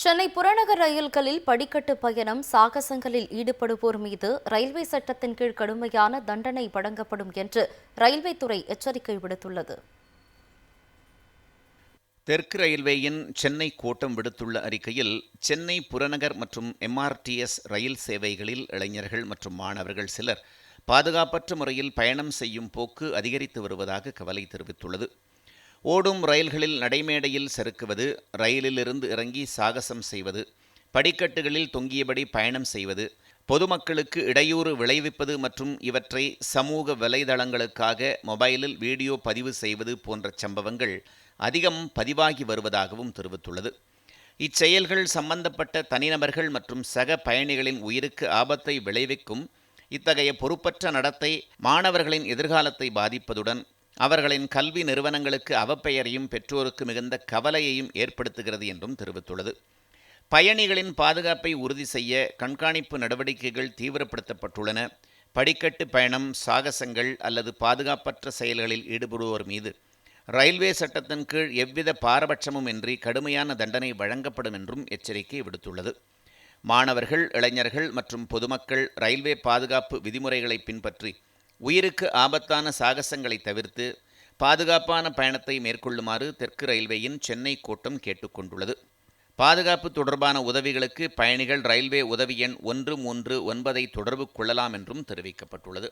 சென்னை புறநகர் ரயில்களில் படிக்கட்டு பயணம் சாகசங்களில் ஈடுபடுவோர் மீது ரயில்வே சட்டத்தின் கீழ் கடுமையான தண்டனை வழங்கப்படும் என்று ரயில்வே துறை எச்சரிக்கை விடுத்துள்ளது. தெற்கு ரயில்வேயின் சென்னை கோட்டம் விடுத்துள்ள அறிக்கையில், சென்னை புறநகர் மற்றும் எம்ஆர்டிஎஸ் ரயில் சேவைகளில் இளைஞர்கள் மற்றும் மாணவர்கள் சிலர் பாதுகாப்பற்ற முறையில் பயணம் செய்யும் போக்கு அதிகரித்து வருவதாக கவலை தெரிவித்துள்ளது. ஓடும் ரயில்களில் நடைமேடையில் சறுக்குவது, ரயிலிலிருந்து இறங்கி சாகசம் செய்வது, படிக்கட்டுகளில் தொங்கியபடி பயணம் செய்வது, பொதுமக்களுக்கு இடையூறு விளைவிப்பது மற்றும் இவற்றை சமூக வலைதளங்களுக்காக மொபைலில் வீடியோ பதிவு செய்வது போன்ற சம்பவங்கள் அதிகம் பதிவாகி வருவதாகவும் தெரிவித்துள்ளது. இச்செயல்கள் சம்பந்தப்பட்ட தனிநபர்கள் மற்றும் சக பயணிகளின் உயிருக்கு ஆபத்தை விளைவிக்கும். இத்தகைய பொறுப்பற்ற நடத்தை மாணவர்களின் எதிர்காலத்தை பாதிப்பதுடன் அவர்களின் கல்வி நிறுவனங்களுக்கு அவப்பெயரையும் பெற்றோருக்கு மிகுந்த கவலையையும் ஏற்படுத்துகிறது என்றும் தெரிவித்துள்ளது. பயணிகளின் பாதுகாப்பை உறுதி செய்ய கண்காணிப்பு நடவடிக்கைகள் தீவிரப்படுத்தப்பட்டுள்ளன. படிக்கட்டு பயணம், சாகசங்கள் அல்லது பாதுகாப்பற்ற செயல்களில் ஈடுபடுவோர் மீது ரயில்வே சட்டத்தின் கீழ் எவ்வித பாரபட்சமும் இன்றி கடுமையான தண்டனை வழங்கப்படும் என்றும் எச்சரிக்கை விடுத்துள்ளது. மாணவர்கள், இளைஞர்கள் மற்றும் பொதுமக்கள் ரயில்வே பாதுகாப்பு விதிமுறைகளை பின்பற்றி உயிருக்கு ஆபத்தான சாகசங்களை தவிர்த்து பாதுகாப்பான பயணத்தை மேற்கொள்ளுமாறு தெற்கு ரயில்வேயின் சென்னை கோட்டம் கேட்டுக்கொண்டுள்ளது. பாதுகாப்பு தொடர்பான உதவிகளுக்கு பயணிகள் ரயில்வே உதவி எண் 139 தொடர்பு கொள்ளலாம் என்றும் தெரிவிக்கப்பட்டுள்ளது.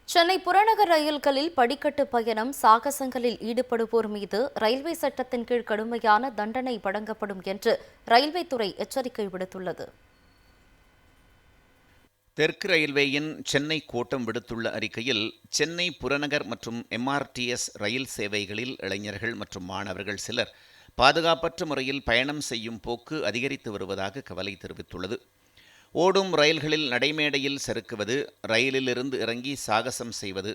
சென்னை புறநகர் ரயில்களில் படிக்கட்டு பயணம் சாகசங்களில் ஈடுபடுவோர் மீது ரயில்வே சட்டத்தின் கீழ் கடுமையான தண்டனை வழங்கப்படும் என்று ரயில்வே துறை எச்சரிக்கை விடுத்துள்ளது. தெற்கு ரயில்வேயின் சென்னை கோட்டம் விடுத்துள்ள அறிக்கையில், சென்னை புறநகர் மற்றும் எம்ஆர்டிஎஸ் ரயில் சேவைகளில் இளைஞர்கள் மற்றும் மாணவர்கள் சிலர் பாதுகாப்பற்ற முறையில் பயணம் செய்யும் போக்கு அதிகரித்து வருவதாக கவலை தெரிவித்துள்ளது. ஓடும் ரயில்களில் நடைமேடையில் சறுக்குவது, ரயிலிலிருந்து இறங்கி சாகசம் செய்வது,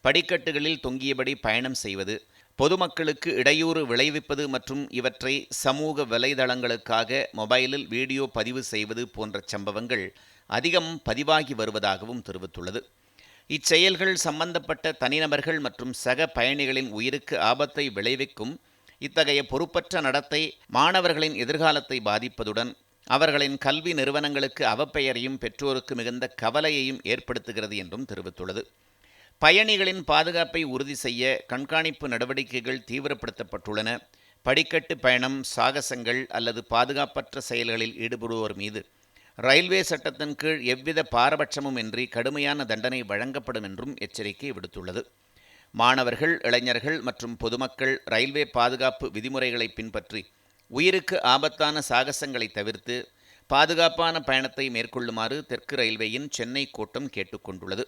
படிக்கட்டுகளில் தொங்கியபடி பயணம் செய்வது, பொதுமக்களுக்கு இடையூறு விளைவிப்பது மற்றும் இவற்றை சமூக வலைதளங்களுக்காக மொபைலில் வீடியோ பதிவு செய்வது போன்ற சம்பவங்கள் அதிகம் பதிவாகி வருவதாகவும் தெரிவித்துள்ளது. இச்செயல்கள் சம்பந்தப்பட்ட தனிநபர்கள் மற்றும் சக பயணிகளின் உயிருக்கு ஆபத்தை விளைவிக்கும். இத்தகைய பொறுப்பற்ற நடத்தை மாணவர்களின் எதிர்காலத்தை பாதிப்பதுடன் அவர்களின் கல்வி நிறுவனங்களுக்கு அவப்பெயரையும் பெற்றோருக்கு மிகுந்த கவலையையும் ஏற்படுத்துகிறது என்றும் தெரிவித்துள்ளது. பயணிகளின் பாதுகாப்பை உறுதி செய்ய கண்காணிப்பு நடவடிக்கைகள் தீவிரப்படுத்தப்பட்டுள்ளன. படிக்கட்டு பயணம், சாகசங்கள் அல்லது பாதுகாப்பற்ற செயல்களில் ஈடுபடுவோர் மீது ரயில்வே சட்டத்தின் கீழ் எவ்வித பாரபட்சமும் இன்றி கடுமையான தண்டனை வழங்கப்படும் என்றும் எச்சரிக்கை விடுத்துள்ளது. மாணவர்கள், இளைஞர்கள் மற்றும் பொதுமக்கள் ரயில்வே பாதுகாப்பு விதிமுறைகளை பின்பற்றி உயிருக்கு ஆபத்தான சாகசங்களை தவிர்த்து பாதுகாப்பான பயணத்தை மேற்கொள்ளுமாறு தெற்கு ரயில்வேயின் சென்னை கோட்டம் கேட்டுக்கொண்டுள்ளது.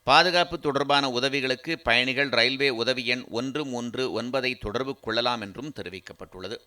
பாதுகாப்பு தொடர்பான உதவிகளுக்கு பயணிகள் ரயில்வே உதவி எண் 139 தொடர்பு கொள்ளலாம் என்றும் தெரிவிக்கப்பட்டுள்ளது.